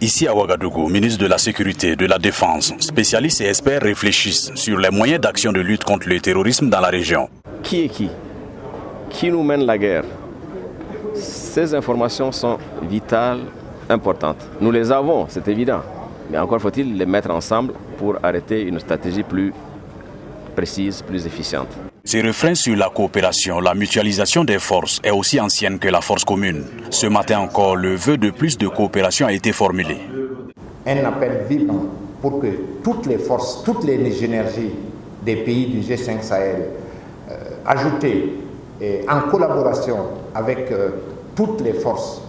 Ici à Ouagadougou, ministre de la Sécurité, de la Défense, spécialistes et experts réfléchissent sur les moyens d'action de lutte contre le terrorisme dans la région. Qui est qui? Qui nous mène la guerre? Ces informations sont vitales, importantes. Nous les avons, c'est évident. Mais encore faut-il les mettre ensemble pour arrêter une stratégie plus précise, plus efficiente. Ces refrains sur la coopération, la mutualisation des forces est aussi ancienne que la force commune. Ce matin encore, le vœu de plus de coopération a été formulé. Un appel vibrant pour que toutes les forces, toutes les énergies des pays du G5 Sahel, ajoutées et en collaboration avec toutes les forces,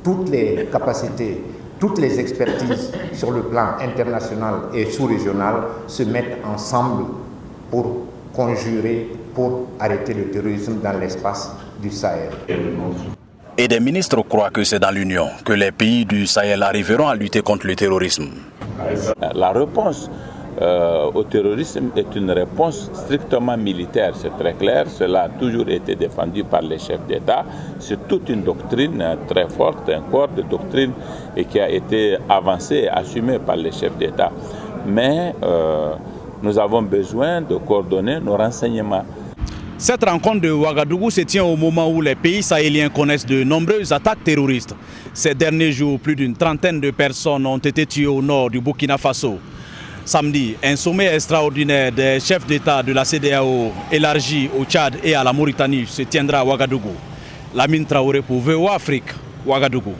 toutes les capacités, toutes les expertises sur le plan international et sous-régional, se mettent ensemble pour conjurer, pour arrêter le terrorisme dans l'espace du Sahel. Et des ministres croient que c'est dans l'Union que les pays du Sahel arriveront à lutter contre le terrorisme. La réponse au terrorisme est une réponse strictement militaire, c'est très clair. Cela a toujours été défendu par les chefs d'État. C'est toute une doctrine très forte, un corps de doctrine et qui a été avancée et assumée par les chefs d'État. Mais nous avons besoin de coordonner nos renseignements. Cette rencontre de Ouagadougou se tient au moment où les pays sahéliens connaissent de nombreuses attaques terroristes. Ces derniers jours, plus d'une trentaine de personnes ont été tuées au nord du Burkina Faso. Samedi, un sommet extraordinaire des chefs d'État de la CEDEAO élargi au Tchad et à la Mauritanie se tiendra à Ouagadougou. Lamine Traoré pour VOA Afrique, Ouagadougou.